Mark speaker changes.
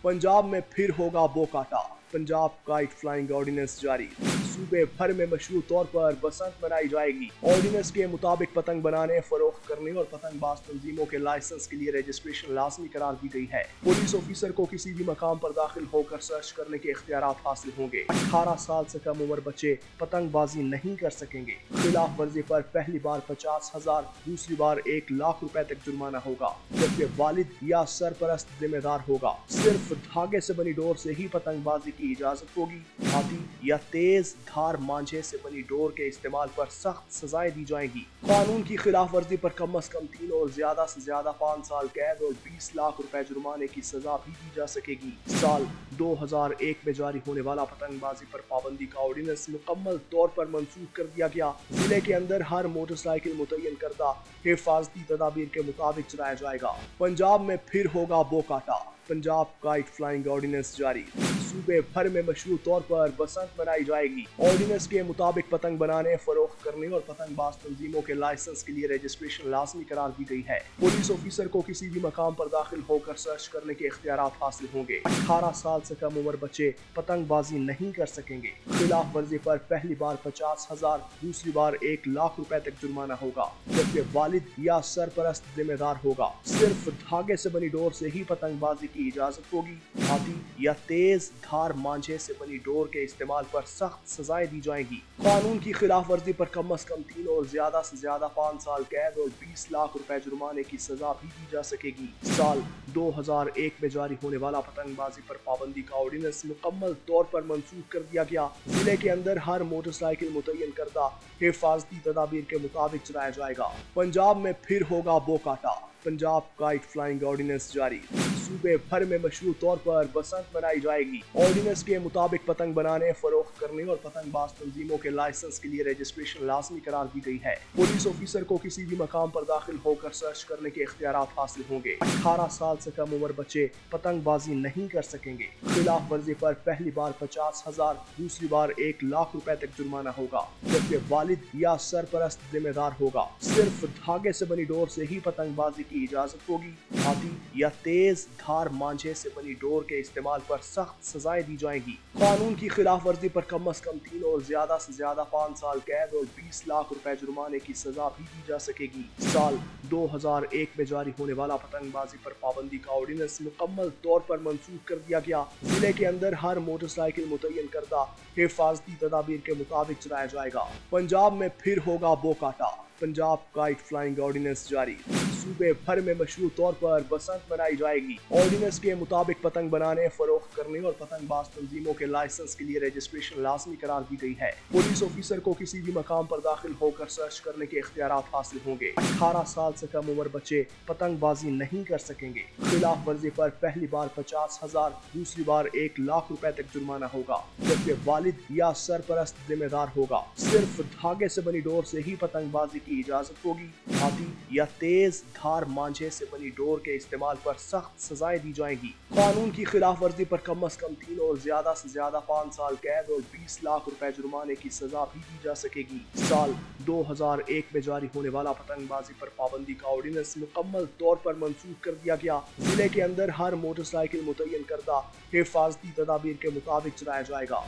Speaker 1: पंजाब में फिर होगा बोकाटा। पंजाब काइट फ्लाइंग ऑर्डिनेंस जारी। सूबे भर में मशरूत तौर पर बसंत मनाई जाएगी। ऑर्डिनेंस के मुताबिक पतंग बनाने, फरोख्त करने और पतंगबाज तंजीमों के लाइसेंस के लिए रजिस्ट्रेशन लाजमी करार दी गई है। पुलिस ऑफिसर को किसी भी मकाम पर दाखिल होकर सर्च करने के इख्तियारात हासिल होंगे। 18 साल से कम उम्र बच्चे पतंगबाजी नहीं कर सकेंगे। खिलाफ वर्जी पर पहली बार 50,000, दूसरी बार 1 लाख रुपए तक जुर्माना होगा, जबकि वालिद या सरपरस्त जिम्मेदार होगा। सिर्फ धागे से बनी डोर से ही पतंगबाजी की इजाजत होगी। हाथी या तेज धार मांझे से बनी डोर के इस्तेमाल पर सख्त सजाएं दी जाएंगी। कानून की खिलाफ वर्जी पर कम अज कम 3 और ज्यादा से ज्यादा 5 साल कैद और 20 लाख रुपए जुर्माने की सजा भी दी जा सकेगी। साल 2001 में जारी होने वाला पतंगबाजी पर पाबंदी का ऑर्डिनेंस मुकम्मल तौर पर मंसूख कर दिया गया। जिले के अंदर हर मोटरसाइकिल मुतय्यन करदा हिफाजती तदाबीर के मुताबिक चलाया जाएगा। पंजाब में फिर होगा बोकाटा। पंजाब काइट फ्लाइंग ऑर्डिनेंस जारी। सूबे भर में मशरूत तौर पर बसंत मनाई जाएगी। ऑर्डिनेंस के मुताबिक पतंग बनाने, फरोख्त करने और पतंगबाज तंजीमों के लाइसेंस के लिए रजिस्ट्रेशन लाजमी करार दी गई है। पुलिस ऑफिसर को किसी भी मकाम पर दाखिल होकर सर्च करने के इख्तियारात हासिल होंगे। 18 साल से कम उम्र बच्चे पतंगबाजी नहीं कर सकेंगे। खिलाफ वर्जी पर पहली बार 50,000, दूसरी बार 1 लाख रुपए तक जुर्माना होगा, जबकि वालिद या सरपरस्त जिम्मेदार होगा। सिर्फ धागे से बनी डोर से ही पतंगबाजी की इजाजत होगी। हाथी या तेज धार मांझे से बनी डोर के इस्तेमाल पर सख्त सजाएं दी जाएंगी। कानून की खिलाफ वर्जी पर कम अज कम 3 और ज्यादा से ज्यादा 5 साल कैद और 20 लाख रुपए जुर्माने की सजा भी दी जा सकेगी। साल 2001 में जारी होने वाला पतंगबाजी पर पाबंदी का ऑर्डिनेंस मुकम्मल तौर पर मंसूख कर दिया गया। जिले के अंदर हर मोटरसाइकिल मुतय्यन करदा हिफाजती तदाबीर के मुताबिक चलाया जाएगा। पंजाब में फिर होगा बोकाटा। पंजाब काइट फ्लाइंग ऑर्डिनेंस जारी। सूबे भर में मशरूत तौर पर बसंत मनाई जाएगी। ऑर्डिनेंस के मुताबिक पतंग बनाने, फरोख्त करने और पतंगबाज तंजीमों के लाइसेंस के लिए रजिस्ट्रेशन लाजमी करार दी गई है। पुलिस ऑफिसर को किसी भी मकाम पर दाखिल होकर सर्च करने के इख्तियारात हासिल होंगे। 18 साल से कम उम्र बच्चे पतंगबाजी नहीं कर सकेंगे। खिलाफ वर्जी पर पहली बार 50,000, दूसरी बार 1 लाख रुपए तक जुर्माना होगा, जबकि वालिद या सरपरस्त जिम्मेदार होगा। सिर्फ धागे से बनी डोर से ही पतंगबाजी की इजाजत होगी। हाथी या तेज धार मांझे से बनी डोर के इस्तेमाल पर सख्त सजाएं दी जाएंगी। कानून की खिलाफ वर्जी पर कम अज कम 3 और ज्यादा से ज्यादा 5 साल कैद और 20 लाख रुपए जुर्माने की सजा भी दी जा सकेगी। साल 2001 में जारी होने वाला पतंगबाजी पर पाबंदी का ऑर्डिनेंस मुकम्मल तौर पर मंसूख कर दिया गया। जिले के अंदर हर मोटरसाइकिल मुतय्यन करदा हिफाजती तदाबीर के मुताबिक चलाया जाएगा। पंजाब में फिर होगा बोकाटा। पंजाब काइट फ्लाइंग ऑर्डिनेंस जारी। सूबे भर में मशरूत तौर पर बसंत मनाई जाएगी। ऑर्डिनेंस के मुताबिक पतंग बनाने, फरोख्त करने और पतंगबाज तंजीमों के लाइसेंस के लिए रजिस्ट्रेशन लाजमी करार दी गई है। पुलिस ऑफिसर को किसी भी मकाम पर दाखिल होकर सर्च करने के इख्तियारात हासिल होंगे। 18 साल से कम उम्र बच्चे पतंगबाजी नहीं कर सकेंगे। खिलाफ वर्जी पर पहली बार 50,000, दूसरी बार 1 लाख रुपए तक जुर्माना होगा, जबकि वालिद या सरपरस्त जिम्मेदार होगा। सिर्फ धागे से बनी डोर से ही पतंगबाजी की इजाजत होगी। हाथी या तेज धार मांझे से बनी डोर के इस्तेमाल पर सख्त सजाएं दी जाएंगी। कानून की खिलाफ वर्जी पर कम अज कम 3 और ज्यादा से ज्यादा 5 साल कैद और 20 लाख रुपए जुर्माने की सजा भी दी जा सकेगी। साल 2001 में जारी होने वाला पतंगबाजी पर पाबंदी का ऑर्डिनेंस मुकम्मल तौर पर मंसूख कर दिया गया। जिले के अंदर हर मोटरसाइकिल मुतय्यन करदा हिफाजती तदाबीर के मुताबिक चलाया जाएगा।